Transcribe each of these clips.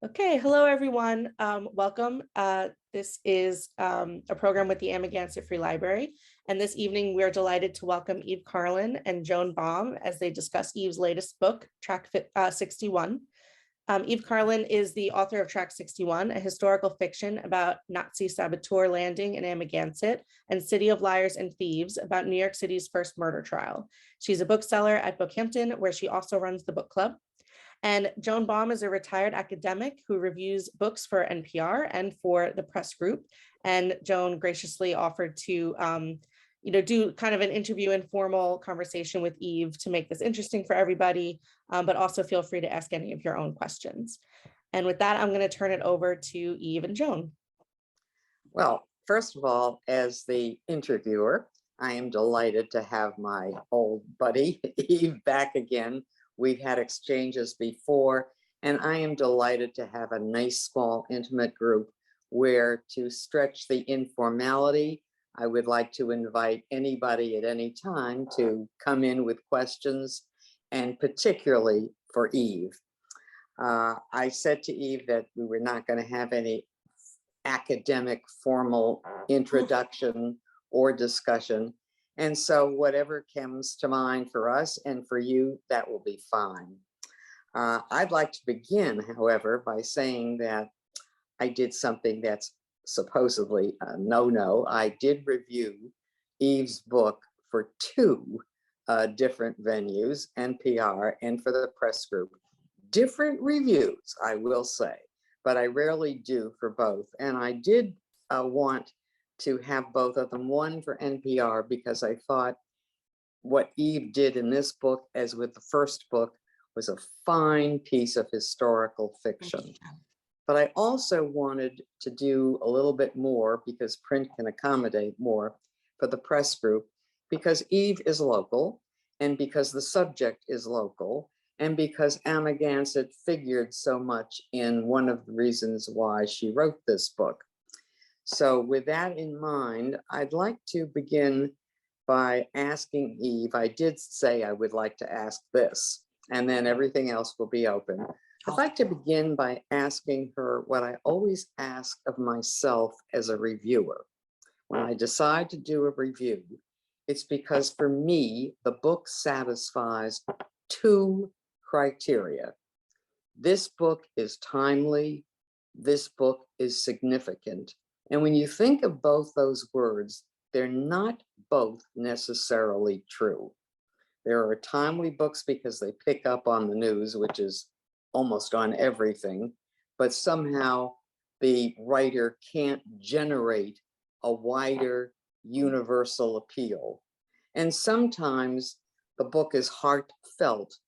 Okay, hello everyone. Welcome. This is a program with the Amagansett Free Library. And this evening, we're delighted to welcome Eve Karlin and Joan Baum as they discuss Eve's latest book, Track 61. Eve Karlin is the author of Track 61, a historical fiction about Nazi saboteur landing in Amagansett and City of Liars and Thieves about New York City's first murder trial. She's a bookseller at Bookhampton, where she also runs the book club. And Joan Baum is a retired academic who reviews books for NPR and for the press group. And Joan graciously offered to do kind of an interview, informal conversation with Eve to make this interesting for everybody, but also feel free to ask any of your own questions. And with that, I'm going to turn it over to Eve and Joan. Well, first of all, as the interviewer, I am delighted to have my old buddy, Eve, back again. We've had exchanges before, and I am delighted to have a nice, small, intimate group where, to stretch the informality, I would like to invite anybody at any time to come in with questions, and particularly for Eve. I said to Eve that we were not going to have any academic formal introduction or discussion. And so whatever comes to mind for us and for you, that will be fine. I'd like to begin, however, by saying that I did something that's supposedly a no-no. I did review Eve's book for two different venues, NPR and for the press group. Different reviews, I will say, but I rarely do for both. And I did want to have both of them, one for NPR, because I thought what Eve did in this book, as with the first book, was a fine piece of historical fiction. But I also wanted to do a little bit more, because print can accommodate more, for the press group, because Eve is local, and because the subject is local, and because Amagansett figured so much in one of the reasons why she wrote this book. So with that in mind, I'd like to begin by asking Eve. I did say I would like to ask this, and then everything else will be open. I'd like to begin by asking her what I always ask of myself as a reviewer. When I decide to do a review, it's because for me, the book satisfies two criteria. This book is timely. This book is significant. And when you think of both those words, they're not both necessarily true. There are timely books because they pick up on the news, which is almost on everything, but somehow the writer can't generate a wider universal appeal. And sometimes the book is heartfelt,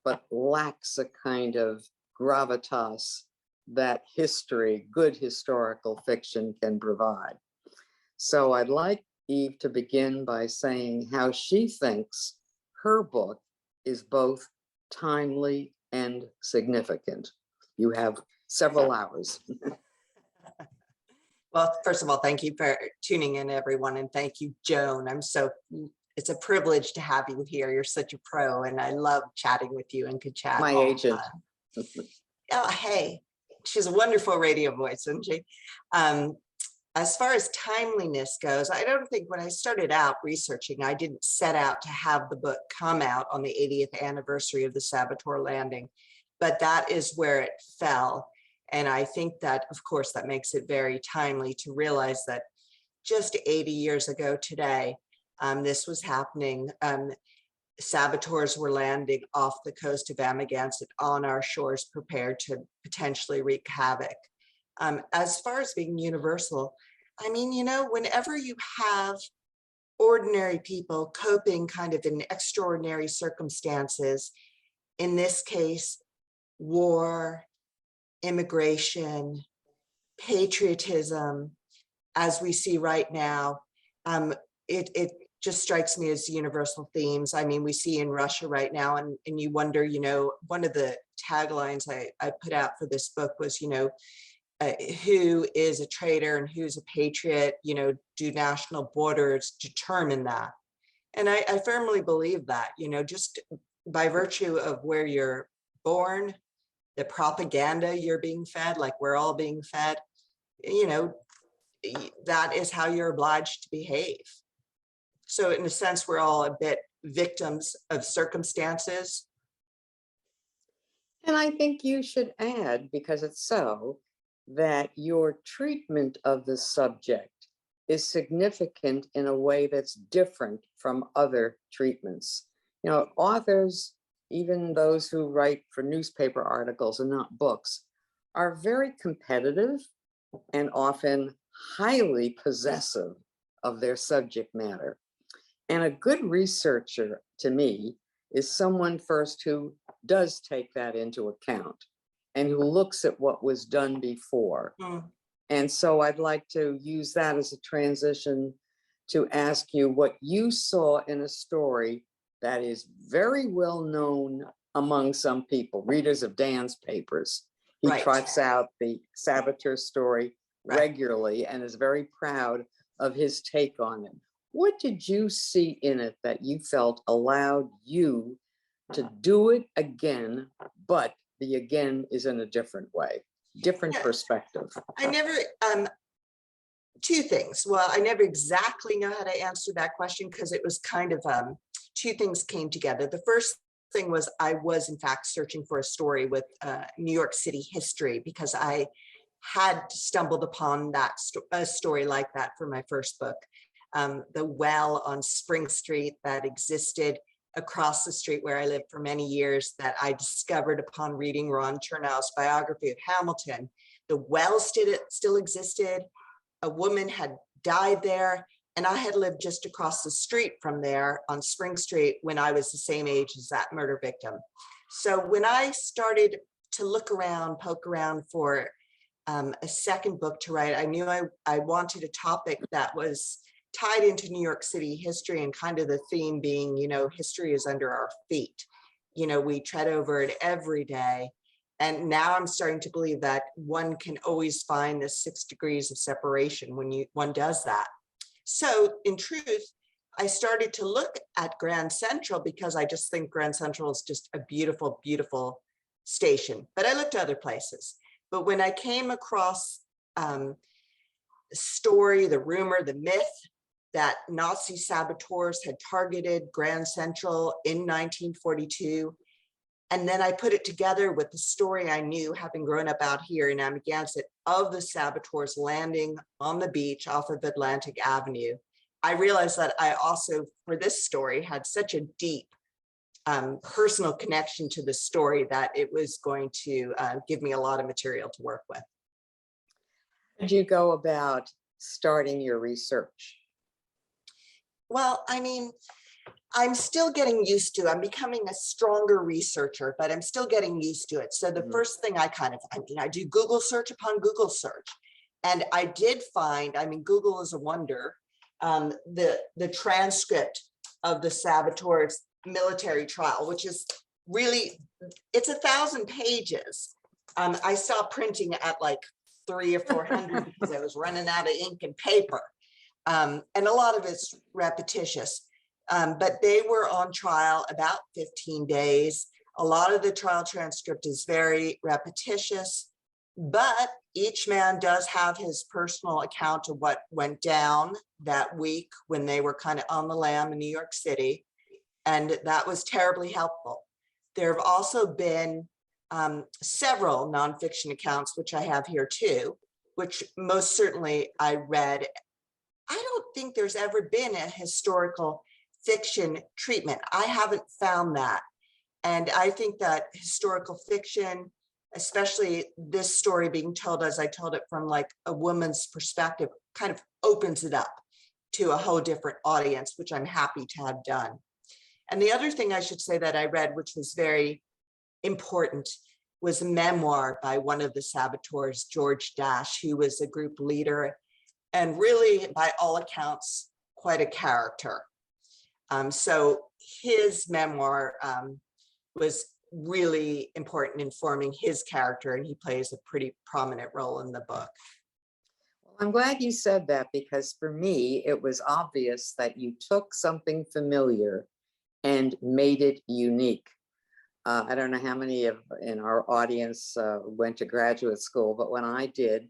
but lacks a kind of gravitas that history, good historical fiction, can provide. So I'd like Eve to begin by saying how she thinks her book is both timely and significant. You have several hours. Well, first of all, thank you for tuning in, everyone, and thank you, Joan. It's a privilege to have you here. You're such a pro, and I love chatting with you and could chat. My agent. Oh, hey. She's a wonderful radio voice, isn't she? As far as timeliness goes, I don't think when I started out researching, I didn't set out to have the book come out on the 80th anniversary of the saboteur landing, but that is where it fell. And I think that, of course, that makes it very timely to realize that just 80 years ago today, this was happening. Saboteurs were landing off the coast of Amagansett on our shores, prepared to potentially wreak havoc. As far as being universal, I mean, whenever you have ordinary people coping kind of in extraordinary circumstances, in this case, war, immigration, patriotism, as we see right now, it just strikes me as universal themes. I mean, we see in Russia right now, and you wonder, one of the taglines I put out for this book was, who is a traitor and who's a patriot, do national borders determine that? And I firmly believe that, just by virtue of where you're born, the propaganda you're being fed, like we're all being fed, you know, that is how you're obliged to behave. So in a sense, we're all a bit victims of circumstances. And I think you should add, because it's so, that your treatment of the subject is significant in a way that's different from other treatments. You know, authors, even those who write for newspaper articles and not books, are very competitive and often highly possessive of their subject matter. And a good researcher, to me, is someone first who does take that into account and who looks at what was done before. And so I'd like to use that as a transition to ask you what you saw in a story that is very well known among some people, readers of Dan's papers. He Right. trots out the saboteur story Right. regularly and is very proud of his take on it. What did you see in it that you felt allowed you to do it again, but the again is in a different way, different Yeah. perspective? I never, two things. Well, I never exactly know how to answer that question because it was kind of, two things came together. The first thing was I was in fact searching for a story with New York City history because I had stumbled upon that a story like that for my first book. The well on Spring Street that existed across the street where I lived for many years that I discovered upon reading Ron Chernow's biography of Hamilton. The well still existed. A woman had died there, and I had lived just across the street from there on Spring Street when I was the same age as that murder victim. So when I started to look around, poke around for a second book to write, I knew I wanted a topic that was tied into New York City history, and kind of the theme being, you know, history is under our feet. You know, we tread over it every day. And now I'm starting to believe that one can always find the 6 degrees of separation when one does that. So in truth, I started to look at Grand Central because I just think Grand Central is just a beautiful, beautiful station. But I looked at other places. But when I came across the story, the rumor, the myth that Nazi saboteurs had targeted Grand Central in 1942, and then I put it together with the story I knew, having grown up out here in Amagansett, of the saboteurs landing on the beach off of Atlantic Avenue, I realized that I also, for this story, had such a deep personal connection to the story that it was going to give me a lot of material to work with. How did you go about starting your research? Well, I mean, I'm still getting used to, I'm becoming a stronger researcher, but I'm still getting used to it. So the first thing I do Google search upon Google search. And I did find, I mean, Google is a wonder, the transcript of the saboteurs military trial, which is really, it's 1,000 pages. I stopped printing at like 300 or 400 because I was running out of ink and paper. And a lot of it's repetitious. But they were on trial about 15 days. A lot of the trial transcript is very repetitious, but each man does have his personal account of what went down that week when they were kind of on the lam in New York City. And that was terribly helpful. There have also been several nonfiction accounts, which I have here too, which most certainly I read. I don't think there's ever been a historical fiction treatment. I haven't found that. And I think that historical fiction, especially this story being told as I told it from like a woman's perspective, kind of opens it up to a whole different audience, which I'm happy to have done. And the other thing I should say that I read, which was very important, was a memoir by one of the saboteurs, George Dash, who was a group leader and really, by all accounts, quite a character. So his memoir was really important in forming his character, and he plays a pretty prominent role in the book. Well, I'm glad you said that, because for me, it was obvious that you took something familiar and made it unique. I don't know how many of in our audience went to graduate school, but when I did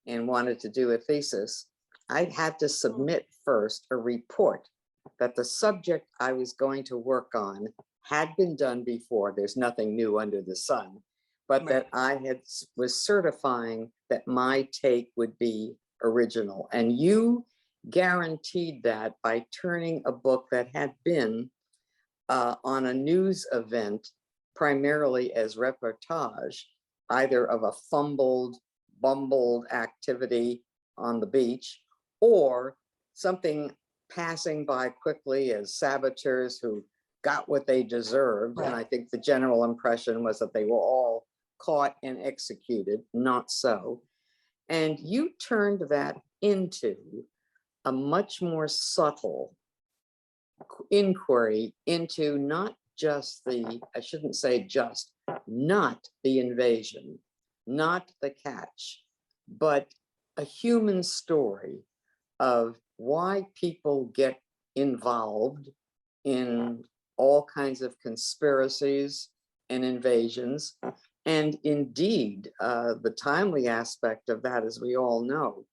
and wanted to do a thesis, I had to submit first a report that the subject I was going to work on had been done before. There's nothing new under the sun, but that I was certifying that my take would be original. And you guaranteed that by turning a book that had been on a news event, primarily as reportage, either of a bumbled activity on the beach, or something passing by quickly as saboteurs who got what they deserved. And I think the general impression was that they were all caught and executed. Not so. And you turned that into a much more subtle inquiry into not just the, I shouldn't say just, not the invasion, not the catch, but a human story of why people get involved in all kinds of conspiracies and invasions. And indeed, the timely aspect of that, as we all know,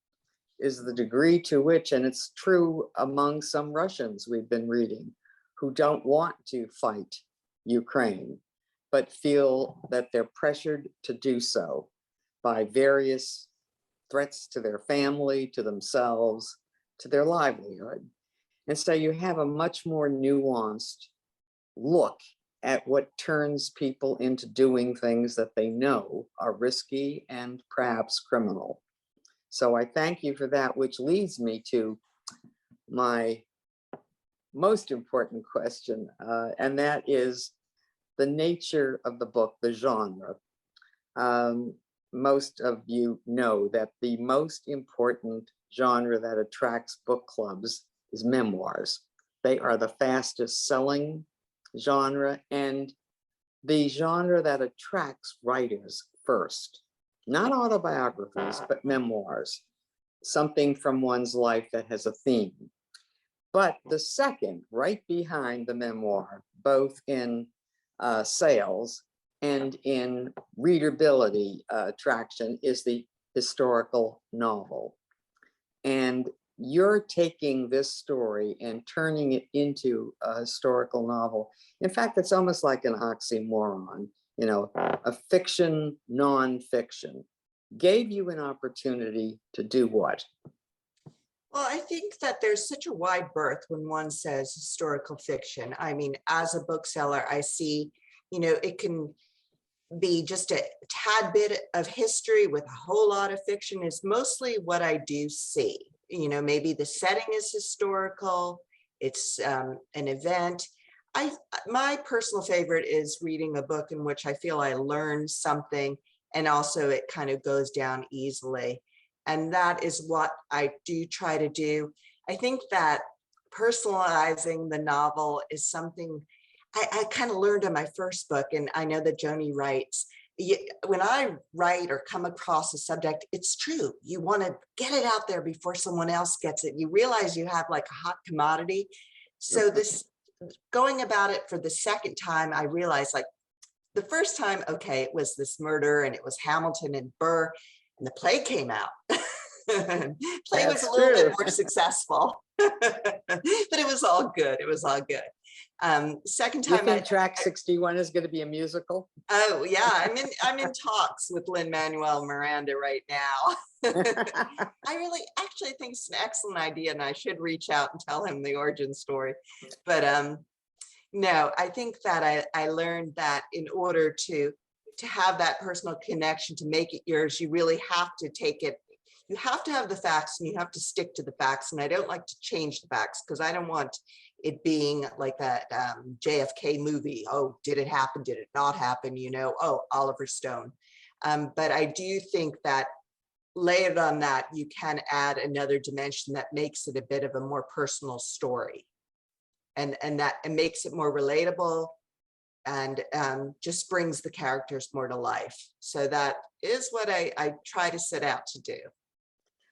is the degree to which, and it's true among some Russians we've been reading, who don't want to fight Ukraine, but feel that they're pressured to do so by various threats to their family, to themselves, to their livelihood. And so you have a much more nuanced look at what turns people into doing things that they know are risky and perhaps criminal. So I thank you for that, which leads me to my most important question, and that is the nature of the book, the genre. Most of you know that the most important genre that attracts book clubs is memoirs. They are the fastest selling genre and the genre that attracts writers first. Not autobiographies, but memoirs, something from one's life that has a theme. But the second, right behind the memoir, both in sales and in readability attraction, is the historical novel. And you're taking this story and turning it into a historical novel. In fact, it's almost like an oxymoron. You know, a fiction, non-fiction, gave you an opportunity to do what? Well, I think that there's such a wide berth when one says historical fiction. I mean, as a bookseller, I see, you know, it can be just a tad bit of history with a whole lot of fiction is mostly what I do see. You know, maybe the setting is historical, it's an event. My personal favorite is reading a book in which I feel I learn something and also it kind of goes down easily. And that is what I do try to do. I think that personalizing the novel is something I kind of learned in my first book, and I know that Joni writes. When I write or come across a subject, it's true. You want to get it out there before someone else gets it. You realize you have like a hot commodity. So this going about it for the second time, I realized like the first time, okay, it was this murder and it was Hamilton and Burr, and the play came out. Play was a little bit more successful, but it was all good. It was all good. Second time, you think track 61 is going to be a musical? Oh yeah, I'm in talks with Lin-Manuel Miranda right now. I really actually think it's an excellent idea, and I should reach out and tell him the origin story. But no, I think that I learned that in order to have that personal connection, to make it yours, you really have to take it. You have to have the facts and you have to stick to the facts. And I don't like to change the facts because I don't want it being like that JFK movie. Oh, did it happen? Did it not happen? You know, oh, Oliver Stone. But I do think that layered on that, you can add another dimension that makes it a bit of a more personal story. And that it makes it more relatable and just brings the characters more to life. So that is what I try to set out to do.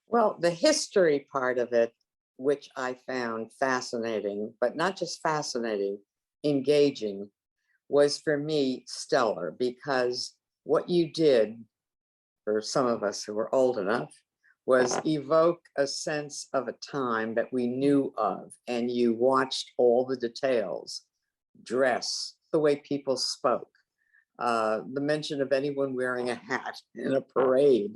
Well, the history part of it, which I found fascinating, but not just fascinating, engaging, was for me stellar, because what you did, for some of us who were old enough, was evoke a sense of a time that we knew of, and you watched all the details, dress, the way people spoke, the mention of anyone wearing a hat in a parade.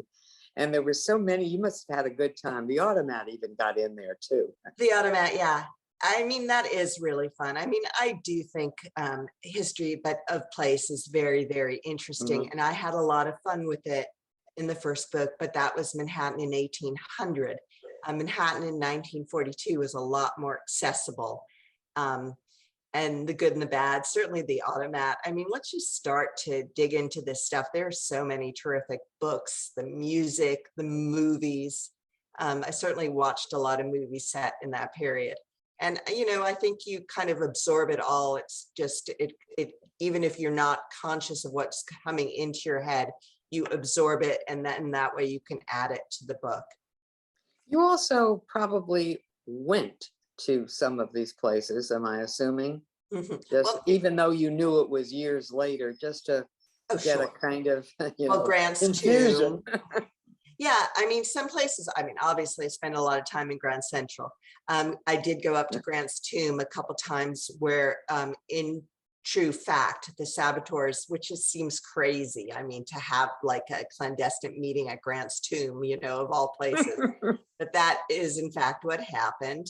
And there were so many, you must have had a good time. The automat even got in there too. The automat, yeah. I mean, that is really fun. I mean, I do think history of place is very, very interesting. And I had a lot of fun with it in the first book, but that was Manhattan in 1800. Manhattan in 1942 was a lot more accessible. And the good and the bad, certainly the automat. I mean, once you start to dig into this stuff, there are so many terrific books, the music, the movies. I certainly watched a lot of movies set in that period. And, you know, I think you kind of absorb it all. It's just, even if you're not conscious of what's coming into your head, you absorb it, and then that way you can add it to the book. You also probably went to some of these places, am I assuming? Just even though you knew it was years later, just to get a kind of, you know, Grant's infusion. Yeah, I mean, some places, I mean, obviously I spent a lot of time in Grand Central. I did go up to Grant's tomb a couple times where in true fact, the saboteurs, which just seems crazy. I mean, to have like a clandestine meeting at Grant's tomb, you know, of all places, but that is in fact what happened.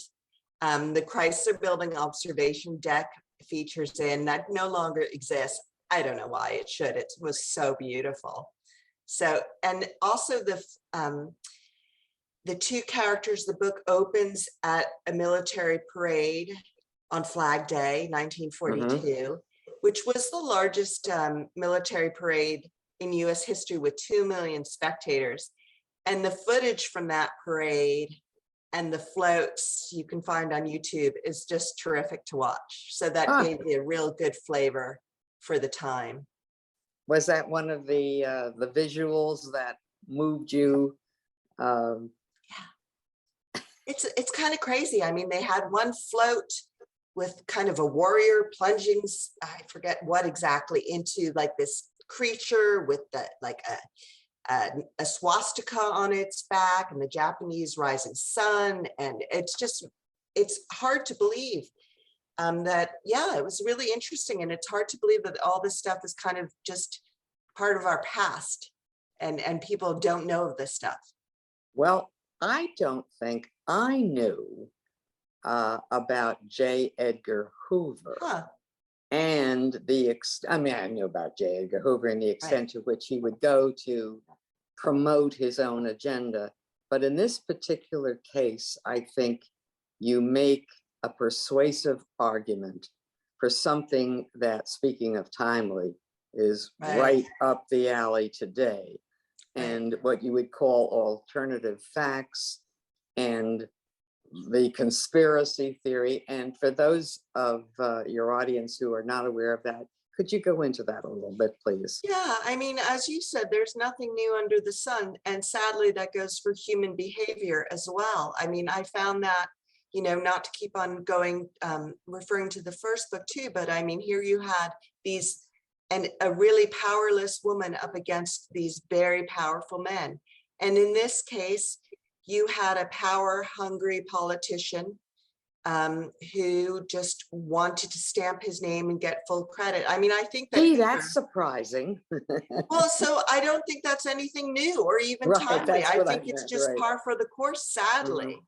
The Chrysler Building observation deck features in that no longer exists. I don't know why it should. It was so beautiful. So, and also the two characters, the book opens at a military parade on Flag Day, 1942, which was the largest military parade in US history with 2 million spectators. And the footage from that parade and the floats you can find on YouTube is just terrific to watch. So that gave me a real good flavor for the time. Was that one of the visuals that moved you? Yeah, it's kind of crazy. I mean, they had one float with kind of a warrior plunging, I forget what exactly, into like this creature with the like a swastika on its back and the Japanese rising sun. And it's hard to believe that, yeah, it was really interesting. And it's hard to believe that all this stuff is kind of just part of our past, and people don't know of this stuff. Well, I don't think I knew about J. Edgar Hoover. And I mean, I knew about J. Edgar Hoover and the extent to which he would go to promote his own agenda. But in this particular case, I think you make a persuasive argument for something that, speaking of timely, is right up the alley today. And what you would call alternative facts and the conspiracy theory. And for those of your audience who are not aware of that, could you go into that a little bit, please? Yeah, I mean, as you said, there's nothing new under the sun. And sadly, that goes for human behavior as well. I mean, I found that, you know, not to keep on going, referring to the first book too, but I mean, here you had a really powerless woman up against these very powerful men. And in this case, you had a power-hungry politician who just wanted to stamp his name and get full credit. I mean, I think that that's surprising. Well, so I don't think that's anything new or even timely. I think it's just par for the course, sadly.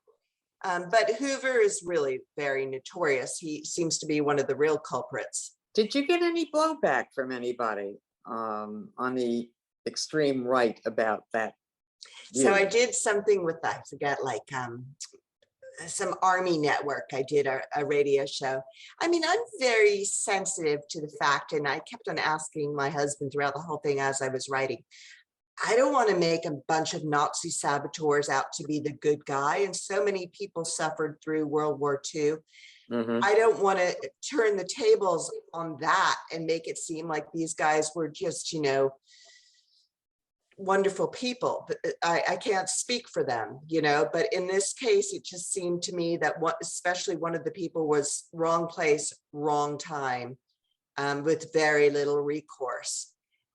But Hoover is really very notorious. He seems to be one of the real culprits. Did you get any blowback from anybody on the extreme right about that? So I did something with, I forget, like some Army network. I did a radio show. I mean, I'm very sensitive to the fact, and I kept on asking my husband throughout the whole thing as I was writing, I don't want to make a bunch of Nazi saboteurs out to be the good guy. And so many people suffered through World War II. I don't want to turn the tables on that and make it seem like these guys were just, you know, wonderful people. I can't speak for them, you know, but in this case, it just seemed to me that especially one of the people was wrong place, wrong time. with very little recourse.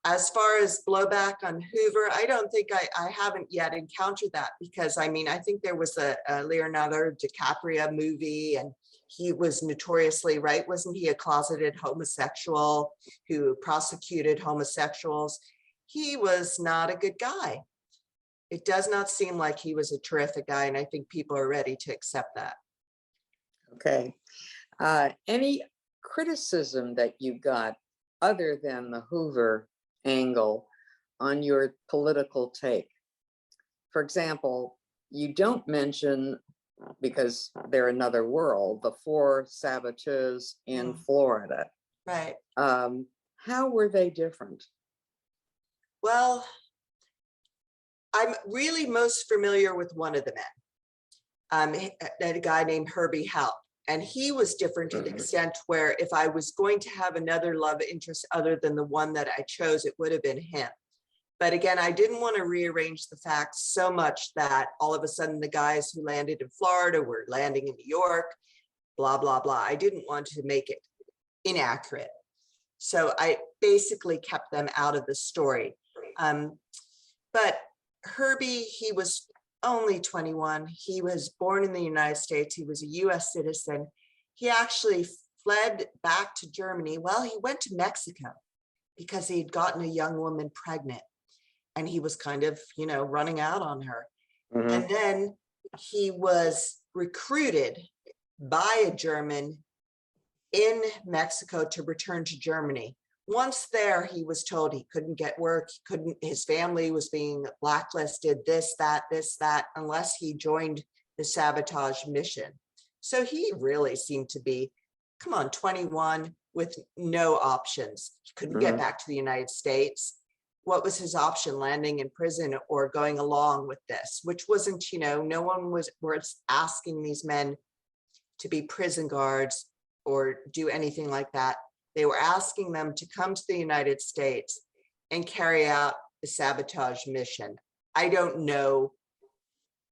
As far as blowback on Hoover, I don't think I haven't yet encountered that, because I mean, I think there was a Leonardo DiCaprio movie, and he was notoriously, right? Wasn't he a closeted homosexual who prosecuted homosexuals? He was not a good guy. It does not seem like he was a terrific guy, and I think people are ready to accept that. Okay. Any criticism that you got other than the Hoover angle on your political take? For example, you don't mention, because they're another world, the 4 saboteurs in Florida. Right. How were they different? Well, I'm really most familiar with one of the men, a guy named Herbie Haupt. And he was different to the extent where if I was going to have another love interest other than the one that I chose, it would have been him. But again, I didn't want to rearrange the facts so much that all of a sudden the guys who landed in Florida were landing in New York, blah, blah, blah. I didn't want to make it inaccurate. So I basically kept them out of the story. But Herbie, he was only 21. He was born in the United States. He was a US citizen. He actually fled back to Germany. Well, he went to Mexico because he had gotten a young woman pregnant, and he was kind of, you know, running out on her. And then he was recruited by a German in Mexico to return to Germany. Once there, he was told he couldn't get work, he couldn't, his family was being blacklisted, this, that, unless he joined the sabotage mission. So he really seemed to be, come on, 21 with no options. He couldn't get back to the United States. What was his option? Landing in prison or going along with this, which wasn't, you know, no one was asking these men to be prison guards or do anything like that. They were asking them to come to the United States and carry out the sabotage mission. I don't know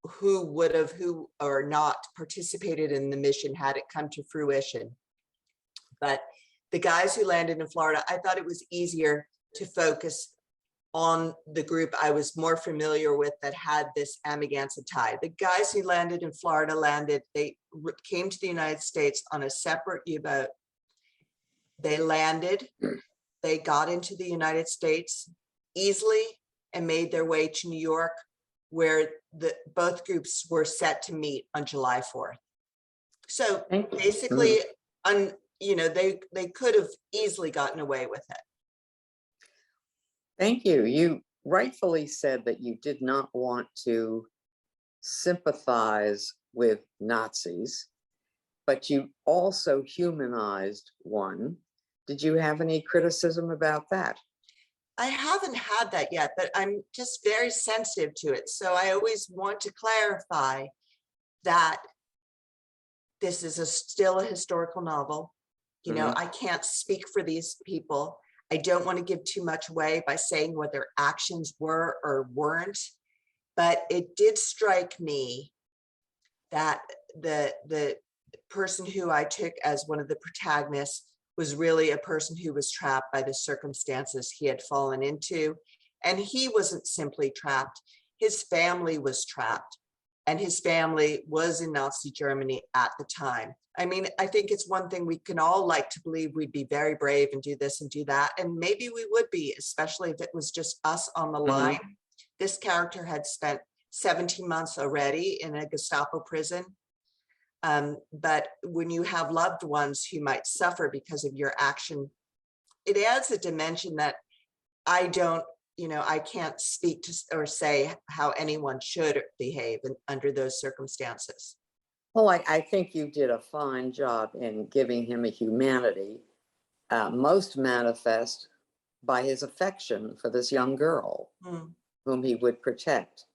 who would have, who or not participated in the mission had it come to fruition. But the guys who landed in Florida, I thought it was easier to focus on the group I was more familiar with that had this Amagansett tie. The guys who landed in Florida they came to the United States on a separate U-boat. They landed, they got into the United States easily and made their way to New York, where both groups were set to meet on July 4th. So basically, you know, they could have easily gotten away with it. Thank you. You rightfully said that you did not want to sympathize with Nazis, but you also humanized one. Did you have any criticism about that? I haven't had that yet, but I'm just very sensitive to it. So I always want to clarify that this is still a historical novel. You know, I can't speak for these people. I don't want to give too much away by saying what their actions were or weren't, but it did strike me that the person who I took as one of the protagonists was really a person who was trapped by the circumstances he had fallen into. And he wasn't simply trapped, his family was trapped, and his family was in Nazi Germany at the time. I mean, I think it's one thing we can all like to believe we'd be very brave and do this and do that. And maybe we would be, especially if it was just us on the line. This character had spent 17 months already in a Gestapo prison. But when you have loved ones who might suffer because of your action, it adds a dimension that I don't, you know, I can't speak to or say how anyone should behave under those circumstances. Well, I think you did a fine job in giving him a humanity, most manifest by his affection for this young girl whom he would protect.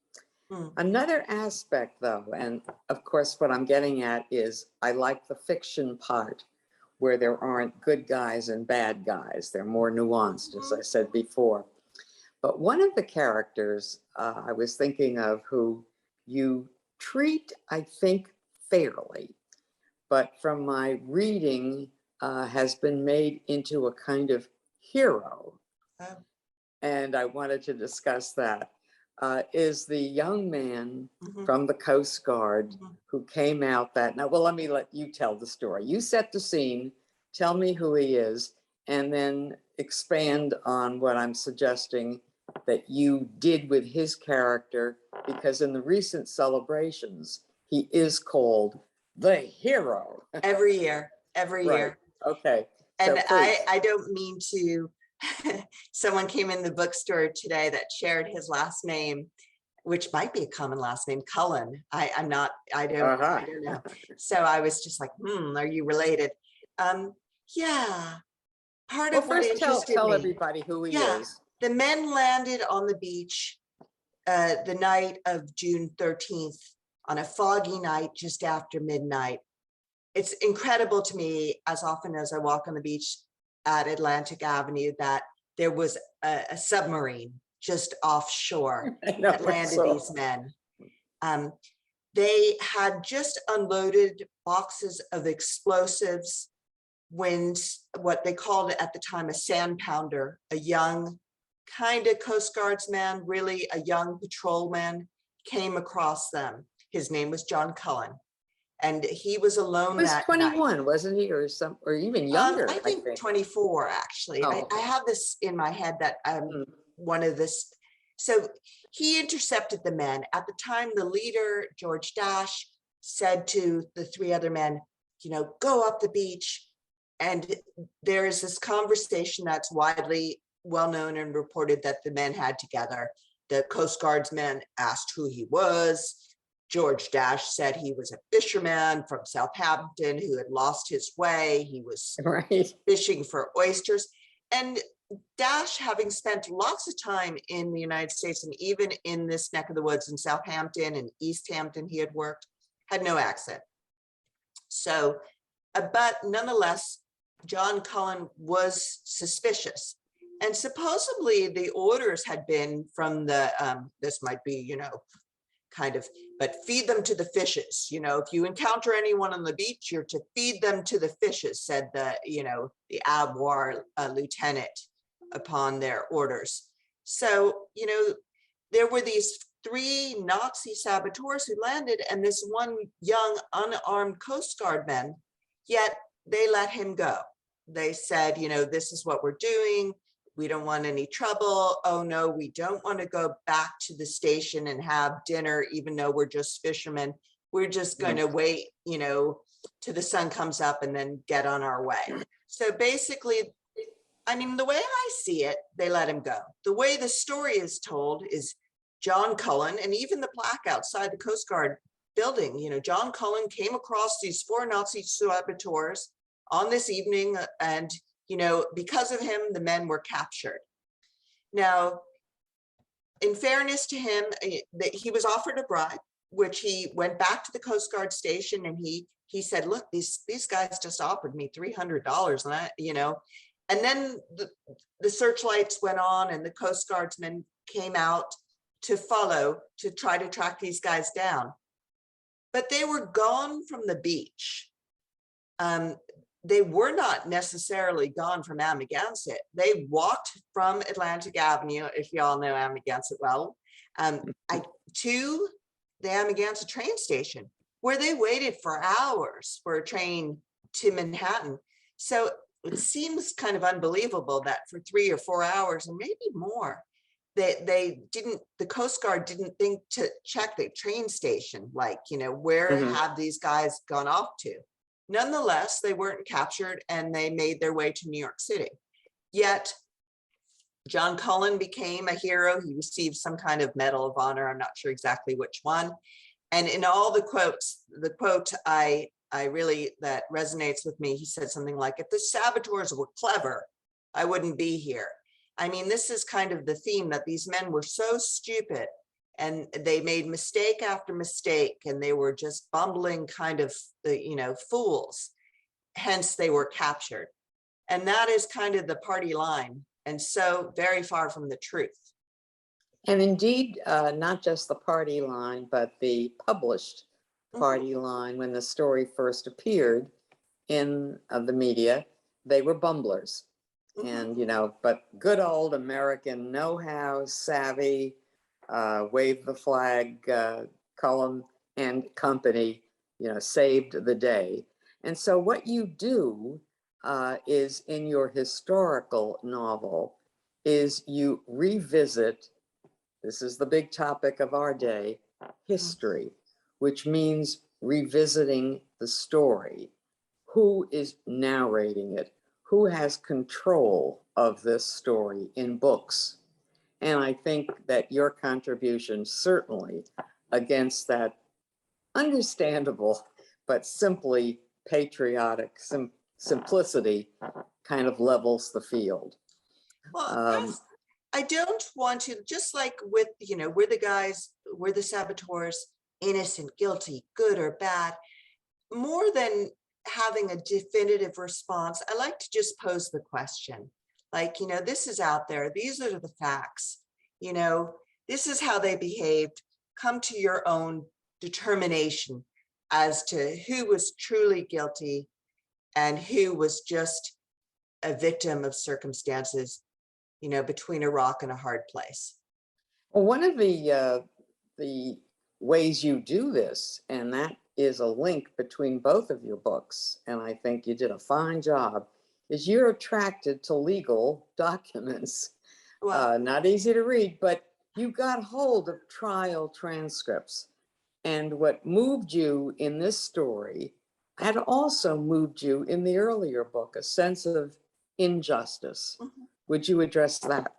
Another aspect, though, and of course what I'm getting at is I like the fiction part where there aren't good guys and bad guys. They're more nuanced, as I said before. But one of the characters I was thinking of who you treat, I think, fairly, but from my reading has been made into a kind of hero. Oh. And I wanted to discuss that. Is the young man Mhm. from the Coast Guard Mhm. who came out that now, well, let me let you tell the story. You set the scene, tell me who he is, and then expand on what I'm suggesting that you did with his character, because in the recent celebrations, he is called the hero. Every year, every Right. year. Okay. So And please. I don't mean to, someone came in the bookstore today that shared his last name, which might be a common last name, Cullen. I'm not, I don't know. So I was just like, are you related? Yeah, part Well, of what first interested tell me. everybody who he Yeah, is. the men landed on the beach the night of June 13th on a foggy night just after midnight. It's incredible to me, as often as I walk on the beach at Atlantic Avenue, that there was a submarine just offshore that landed these men. They had just unloaded boxes of explosives when what they called at the time a sand pounder, a young kind of Coast Guardsman, really a young patrolman, came across them. His name was John Cullen. And he was alone He was that 21, night. wasn't he, or even younger? I think 24 actually. And Oh, okay. I have this in my head that Mm. one of this. So he intercepted the men. At the time, the leader, George Dash, said to the three other men, go up the beach. And there is this conversation that's widely well known and reported that the men had together. The Coast Guardsmen asked who he was. George Dash said he was a fisherman from Southampton who had lost his way. He was fishing for oysters. And Dash, having spent lots of time in the United States and even in this neck of the woods in Southampton and East Hampton, he had worked, had no accent. So, but nonetheless, John Cullen was suspicious. And supposedly the orders had been from the, this might be, kind of, but feed them to the fishes. If you encounter anyone on the beach, you're to feed them to the fishes, said the, the Abwar lieutenant upon their orders. So, there were these 3 Nazi saboteurs who landed and this one young unarmed Coast Guardman, yet they let him go. They said, this is what we're doing. We don't want any trouble. Oh no, we don't want to go back to the station and have dinner, even though we're just fishermen. We're just going to wait, till the sun comes up and then get on our way. So basically, I mean, the way I see it, they let him go. The way the story is told is John Cullen, and even the plaque outside the Coast Guard building, John Cullen came across these 4 Nazi saboteurs on this evening, and because of him, the men were captured. Now, in fairness to him, he was offered a bribe, which he went back to the Coast Guard station and he said, look, these guys just offered me $300, and I, and then the searchlights went on and the Coast Guardsmen came out to follow, to try to track these guys down. But they were gone from the beach. They were not necessarily gone from Amagansett. They walked from Atlantic Avenue, if you all know Amagansett well, to the Amagansett train station, where they waited for hours for a train to Manhattan. So it seems kind of unbelievable that for 3 or 4 hours, and maybe more, they didn't, the Coast Guard didn't think to check the train station, like, where have these guys gone off to? Nonetheless, they weren't captured and they made their way to New York City. Yet, John Cullen became a hero. He received some kind of Medal of Honor. I'm not sure exactly which one. And in all the quotes, the quote I really, that resonates with me, he said something like, if the saboteurs were clever, I wouldn't be here. I mean, this is kind of the theme, that these men were so stupid and they made mistake after mistake, and they were just bumbling kind of, fools. Hence, they were captured. And that is kind of the party line, and so very far from the truth. And indeed, not just the party line, but the published party line when the story first appeared in the media. they were bumblers. Mhm. And, you know, but good old American know-how, savvy, wave the flag, Cullum and company, you know, saved the day. And so what you do is in your historical novel is you revisit, this is the big topic of our day, history, which means revisiting the story. Who is narrating it? Who has control of this story in books? And I think that your contribution certainly against that understandable, but simply patriotic simplicity kind of levels the field. Well, yes, I don't want to, just like with, you know, we're the guys, we're the saboteurs, innocent, guilty, good or bad. More than having a definitive response, I like to just pose the question. Like, you know, this is out there. These are the facts. You know, this is how they behaved. Come to your own determination as to who was truly guilty and who was just a victim of circumstances, you know, between a rock and a hard place. Well, one of the ways you do this, and that is a link between both of your books, and I think you did a fine job, is you're attracted to legal documents. Well, Not easy to read, but you got hold of trial transcripts. And what moved you in this story had also moved you in the earlier book, a sense of injustice. mhm. Would you address that?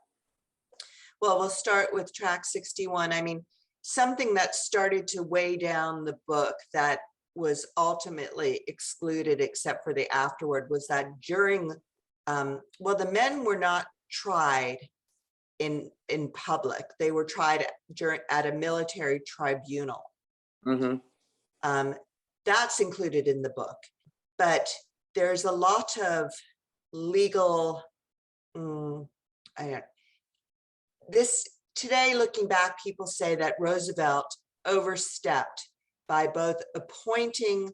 Well, we'll start with track 61. I mean, something that started to weigh down the book that was ultimately excluded, except for the afterword, was that during, well, the men were not tried in public. They were tried at a military tribunal. Mm-hmm. That's included in the book, but there's a lot of legal, I don't, this today, looking back, people say that Roosevelt overstepped by both appointing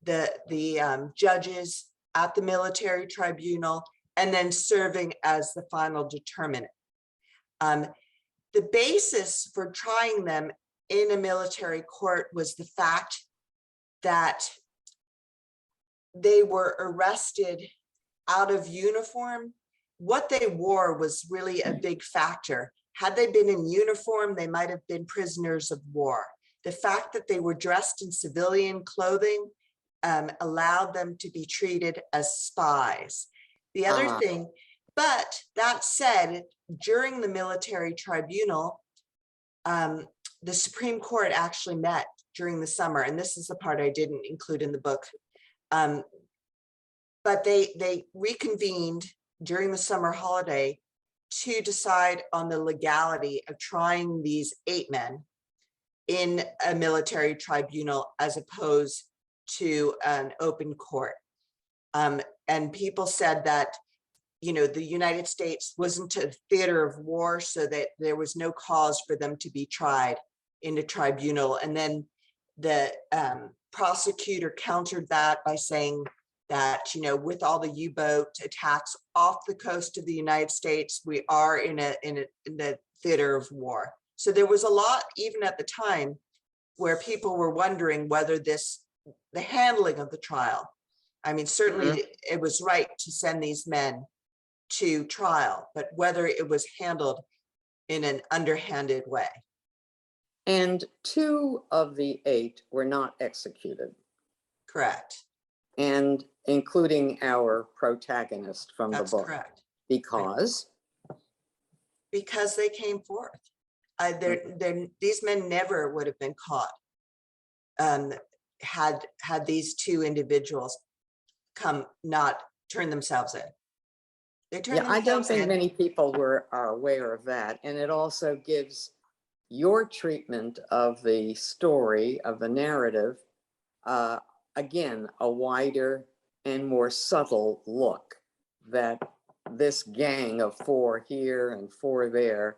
the judges at the military tribunal and then serving as the final determinant. The basis for trying them in a military court was the fact that they were arrested out of uniform. What they wore was really a big factor. Had they been in uniform, they might have been prisoners of war. The fact that they were dressed in civilian clothing allowed them to be treated as spies. The other thing, but that said, during the military tribunal, the Supreme Court actually met during the summer, and this is the part I didn't include in the book. But they reconvened during the summer holiday to decide on the legality of trying these 8 men in a military tribunal as opposed to an open court. And people said that, you know, the United States wasn't a theater of war, so that there was no cause for them to be tried in a tribunal. And then the prosecutor countered that by saying that, you know, with all the U-boat attacks off the coast of the United States, we are in the theater of war. So there was a lot, even at the time, where people were wondering whether the handling of the trial, I mean, certainly it was right to send these men to trial, but whether it was handled in an underhanded way. And 2 of the 8 were not executed. Correct. And including our protagonist from That's the book. correct. Because they came forth. These men never would have been caught had these 2 individuals not turn themselves in. They turned themselves in. I don't think many people are aware of that. And it also gives your treatment of the story, of the narrative, again, a wider and more subtle look that this gang of 4 here and 4 there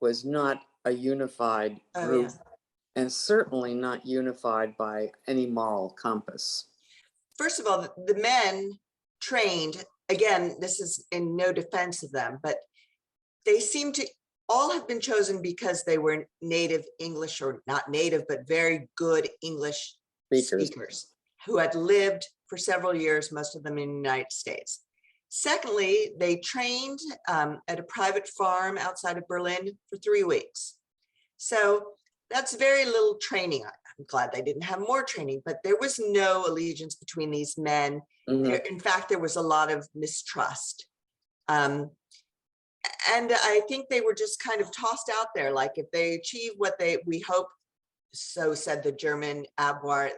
was not a unified group, and certainly not unified by any moral compass. First of all, the men trained again, this is in no defense of them, but they seem to all have been chosen because they were native English, or not native, but very good English speakers who had lived for several years, most of them in the United States. Secondly, they trained at a private farm outside of Berlin for 3 weeks. So that's very little training. I'm glad they didn't have more training, but there was no allegiance between these men. In fact, there was a lot of mistrust. And I think they were just kind of tossed out there. Like if they achieve what we hope, so said the German Abwehr,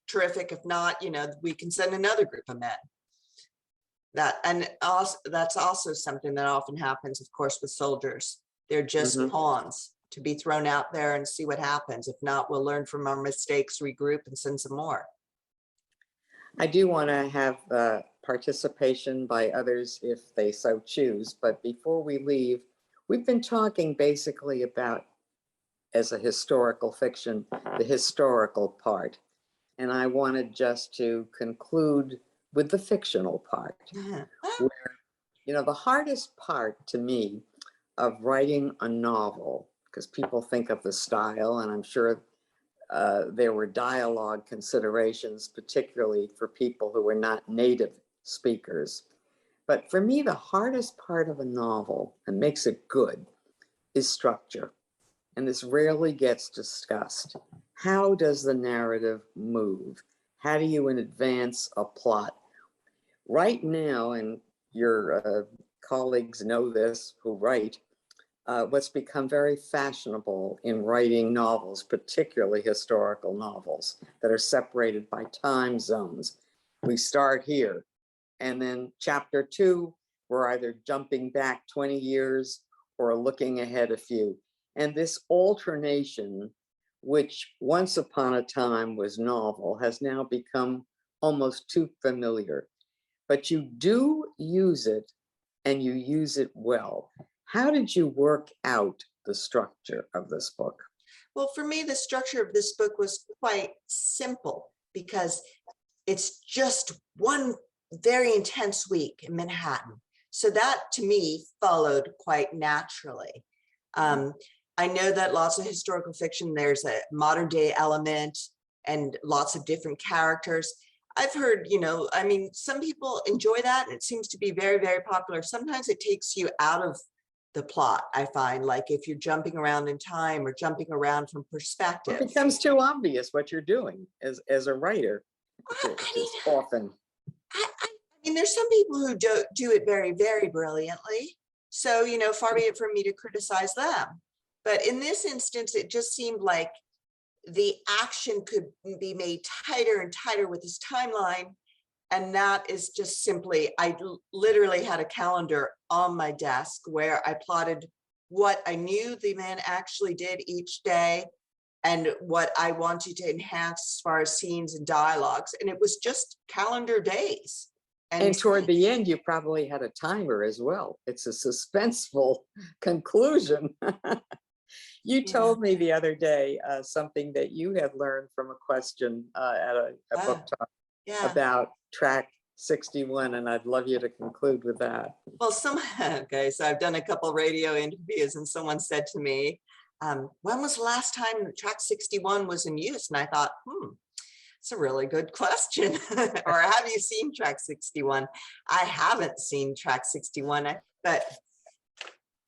terrific. If not, we can send another group of men. That's also something that often happens, of course, with soldiers. They're just pawns to be thrown out there and see what happens. If not, we'll learn from our mistakes, regroup, and send some more. I do want to have participation by others if they so choose. But before we leave, we've been talking basically about, as a historical fiction, the historical part. And I wanted just to conclude with the fictional part, where, the hardest part to me of writing a novel, because people think of the style, and I'm sure there were dialogue considerations, particularly for people who were not native speakers. But for me, the hardest part of a novel, and makes it good, is structure. And this rarely gets discussed. How does the narrative move? How do you advance a plot? Right now, and your colleagues know this who write, what's become very fashionable in writing novels, particularly historical novels, that are separated by time zones. We start here, and then chapter 2, we're either jumping back 20 years or looking ahead a few. And this alternation, which once upon a time was novel, has now become almost too familiar. But you do use it, and you use it well. How did you work out the structure of this book? Well, for me, the structure of this book was quite simple because it's just one very intense week in Manhattan. So that, to me, followed quite naturally. I know that lots of historical fiction, there's a modern day element and lots of different characters. I've heard, some people enjoy that, and it seems to be very, very popular. Sometimes it takes you out of the plot, I find, like if you're jumping around in time or jumping around from perspective. It becomes too obvious what you're doing as a writer. Often. I mean, there's some people who do it very, very brilliantly. So, far be it from me to criticize them. But in this instance, it just seemed like the action could be made tighter and tighter with this timeline. And that is just simply, I literally had a calendar on my desk where I plotted what I knew the man actually did each day and what I wanted to enhance as far as scenes and dialogues. And it was just calendar days. And toward the end, you probably had a timer as well. It's a suspenseful conclusion. You told me the other day something that you had learned from a question at a book talk about track 61, and I'd love you to conclude with that. Well, okay, so I've done a couple radio interviews, and someone said to me, when was the last time track 61 was in use? And I thought, it's a really good question. Or have you seen track 61? I haven't seen track 61, but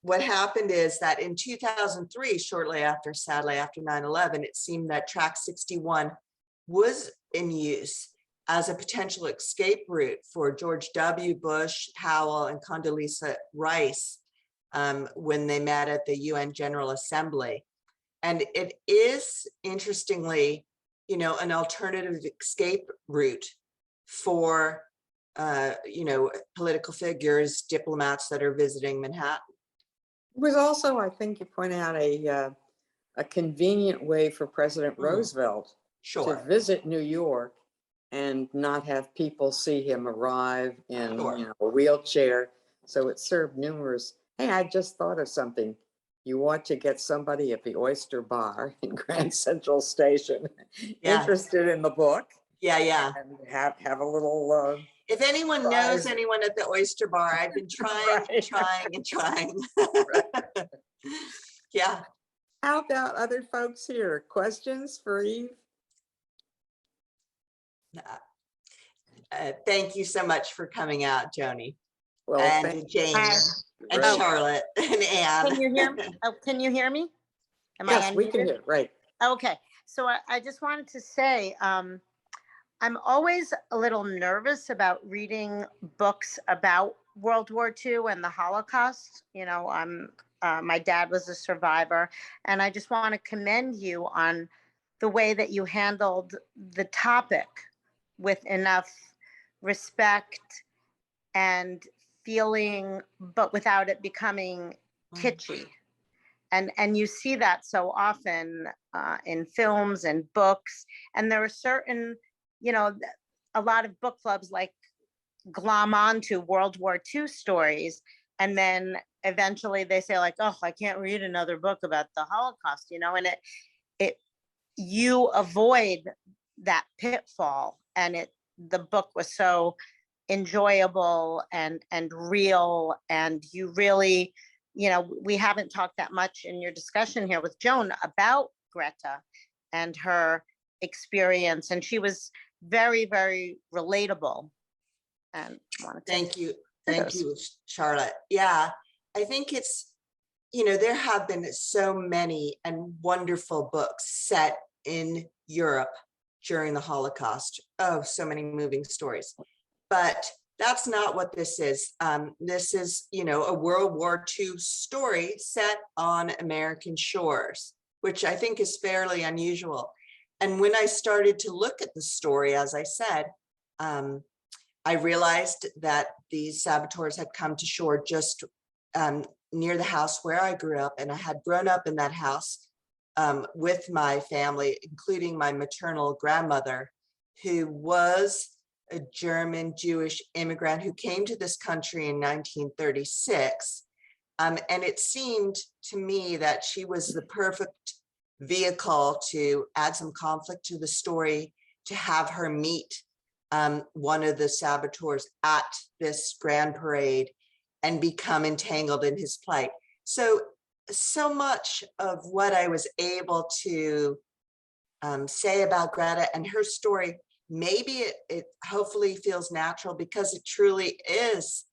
what happened is that in 2003, sadly after 9/11, it seemed that track 61 was in use as a potential escape route for George W. Bush, Howell, and Condoleezza Rice when they met at the UN General Assembly. And it is, interestingly, an alternative escape route for, political figures, diplomats that are visiting Manhattan. It was also, I think you point out, a convenient way for President Roosevelt to visit New York and not have people see him arrive in a wheelchair. So it served numerous. Hey, I just thought of something. You ought to get somebody at the Oyster Bar in Grand Central Station interested in the book. Yeah. And have a little If anyone knows Surprise. anyone at the Oyster Bar, I've been trying, Right. trying, and trying. Yeah. How about other folks here? Questions for Eve? Thank you so much for coming out, Joni, Well, and thank Jane, Hi. and Right. Charlotte, and Anne. Can you hear me? Oh, can you hear me? Am I Yes, we can unmuted? hear, right. Okay, so I just wanted to say, I'm always a little nervous about reading books about World War II and the Holocaust. You know, my dad was a survivor, and I just want to commend you on the way that you handled the topic with enough respect and feeling, but without it becoming kitschy. And you see that so often in films and books. And there are certain, you know, a lot of book clubs like glom onto World War II stories, and then eventually they say like, oh, I can't read another book about the Holocaust, you know, and it you avoid that pitfall, and the book was so enjoyable and real, and you really, you know, we haven't talked that much in your discussion here with Joan about Greta and her experience, and she was very, very relatable. And Thank you. Thank you, Charlotte. Yeah, I think it's, you know, there have been so many and wonderful books set in Europe during the Holocaust. Oh, so many moving stories. But that's not what this is. This is, you know, a World War II story set on American shores, which I think is fairly unusual. And when I started to look at the story, as I said, I realized that these saboteurs had come to shore just near the house where I grew up, and I had grown up in that house with my family, including my maternal grandmother, who was a German Jewish immigrant who came to this country in 1936. And it seemed to me that she was the perfect vehicle to add some conflict to the story, to have her meet one of the saboteurs at this grand parade and become entangled in his plight. So much of what I was able to say about Greta and her story, maybe it hopefully feels natural because it truly is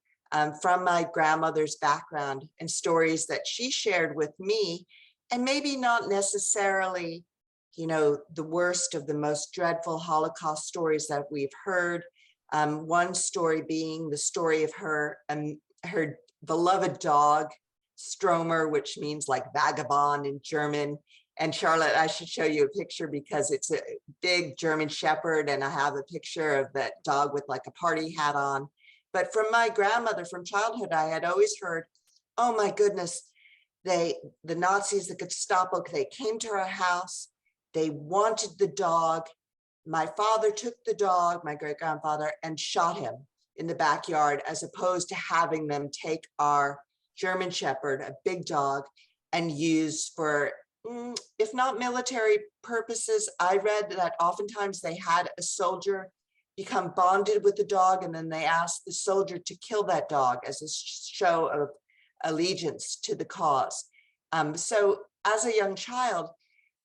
from my grandmother's background and stories that she shared with me, and maybe not necessarily, you know, the worst of the most dreadful Holocaust stories that we've heard. One story being the story of her beloved dog, Stromer, which means like vagabond in German. And Charlotte, I should show you a picture because it's a big German Shepherd, and I have a picture of that dog with like a party hat on. But from my grandmother from childhood, I had always heard, oh my goodness, the Nazis, the Gestapo, they came to our house, they wanted the dog. My father took the dog, my great grandfather, and shot him in the backyard, as opposed to having them take our German Shepherd, a big dog, and use for, if not military purposes. I read that oftentimes they had a soldier become bonded with the dog, and then they asked the soldier to kill that dog as a show of allegiance to the cause. So as a young child,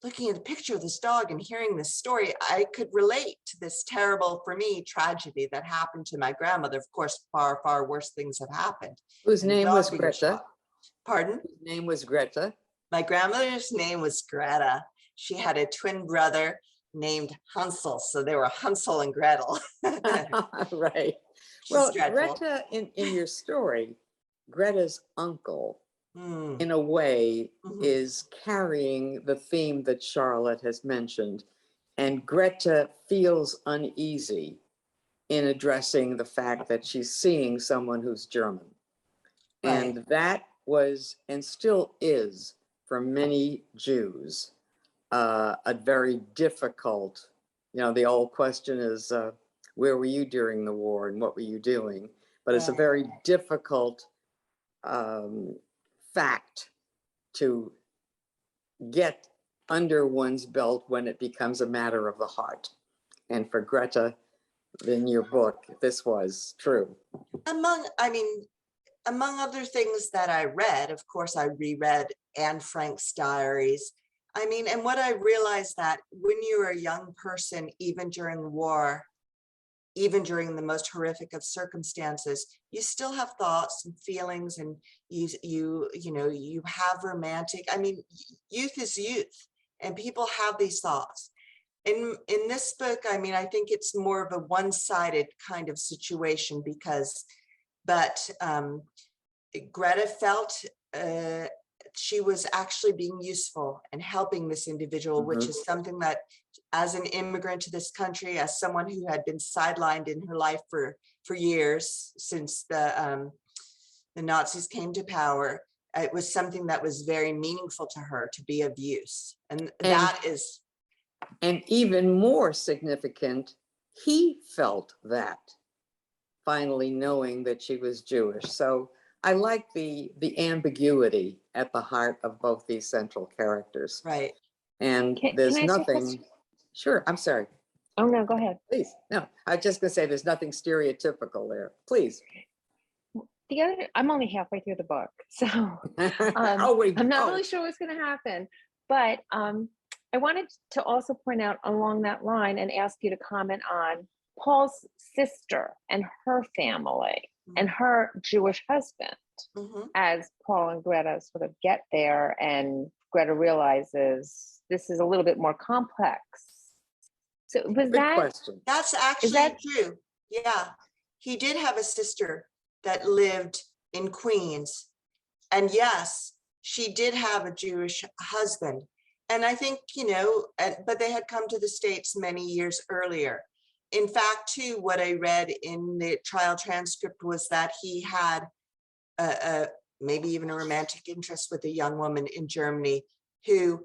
looking at the picture of this dog and hearing this story, I could relate to this terrible, for me, tragedy that happened to my grandmother. Of course, far, far worse things have happened. Whose name was Greta? Pardon? Whose name was Greta? My grandmother's name was Greta. She had a twin brother named Hansel, so they were Hansel and Gretel. Right. Well, Greta, in your story, Greta's uncle, in a way, is carrying the theme that Charlotte has mentioned. And Greta feels uneasy in addressing the fact that she's seeing someone who's German. Right. And that was, and still is, for many Jews, a very difficult, you know, the old question is, where were you during the war and what were you doing? But it's a very difficult fact to get under one's belt when it becomes a matter of the heart. And for Greta, in your book. This was true. Among other things that I read, of course, I reread Anne Frank's diaries. I mean, and what I realized that when you're a young person, even during war, even during the most horrific of circumstances, you still have thoughts and feelings, and you have romantic. I mean, youth is youth, and people have these thoughts. In this book, I mean, I think it's more of a one-sided kind of situation but Greta felt she was actually being useful and helping this individual, which is something that, as an immigrant to this country, as someone who had been sidelined in her life for years since the Nazis came to power, it was something that was very meaningful to her to be of use. And that is. And even more significant, he felt that, finally knowing that she was Jewish. So I like the ambiguity at the heart of both these central characters. Right. And Can there's I ask you a nothing. question? Sure, I'm sorry. Oh, no, go ahead. Please. No, I was just gonna say there's nothing stereotypical there. Please. I'm only halfway through the book, so Oh, I'm not really sure what's going to happen. But I wanted to also point out along that line and ask you to comment on Paul's sister and her family and her Jewish husband as Paul and Greta sort of get there, and Greta realizes this is a little bit more complex. So was Good question. That's actually true. Yeah, he did have a sister that lived in Queens, and yes, she did have a Jewish husband. And I think, but they had come to the States many years earlier. In fact, too, what I read in the trial transcript was that he had maybe even a romantic interest with a young woman in Germany who,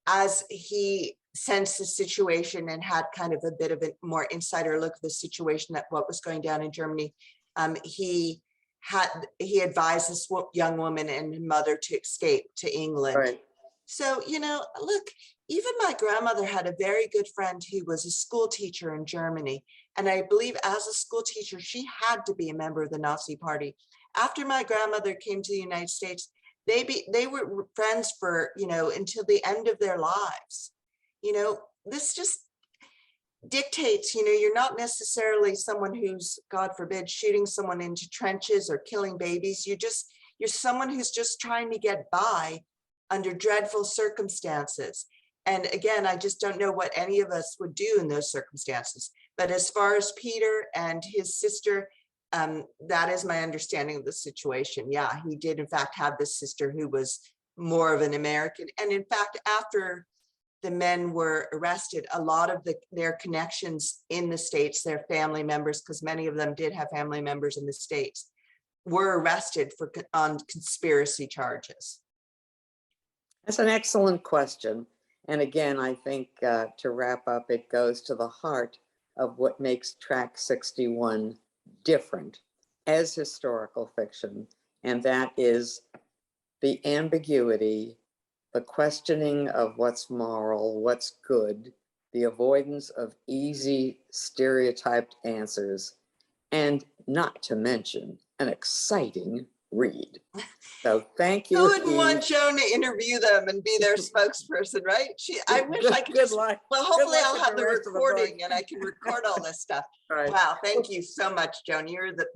as he sensed the situation and had kind of a bit of a more insider look at the situation, that what was going down in Germany, he advised this young woman and her mother to escape to England. Right. So, look, even my grandmother had a very good friend who was a school teacher in Germany. And I believe as a school teacher, she had to be a member of the Nazi Party. After my grandmother came to the United States, they were friends for, until the end of their lives. This just dictates, you're not necessarily someone who's, God forbid, shooting someone into trenches or killing babies. You're someone who's just trying to get by under dreadful circumstances. And again, I just don't know what any of us would do in those circumstances. But as far as Peter and his sister, that is my understanding of the situation. Yeah, he did in fact have this sister who was more of an American. And in fact, after the men were arrested, a lot of their connections in the States, their family members, because many of them did have family members in the States, were arrested on conspiracy charges. That's an excellent question. And again, I think to wrap up, it goes to the heart of what makes Track 61 different as historical fiction. And that is the ambiguity, the questioning of what's moral, what's good, the avoidance of easy stereotyped answers, and not to mention an exciting read. So thank you. Who wouldn't want Joan to interview them and be their spokesperson, right? I wish I could. Good luck. Well, hopefully Good luck I'll with have the the rest of the recording book. and I can record all this stuff. Right. Wow, thank you so much, Joan. You're the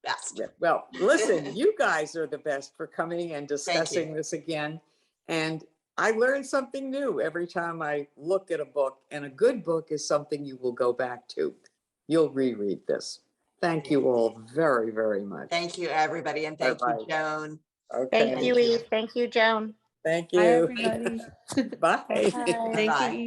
best. Yeah. Well, listen, you guys are the best for coming and discussing you. this again. And I learn something new every time I look at a book, and a good book is something you will go back to. You'll reread this. Thank you all very, very much. Thank you, everybody. And thank Bye-bye. you, Joan. Okay. Thank you, Eve. Thank you, Joan. Thank Bye, you. everybody. Bye. Bye. Thank Bye-bye. you.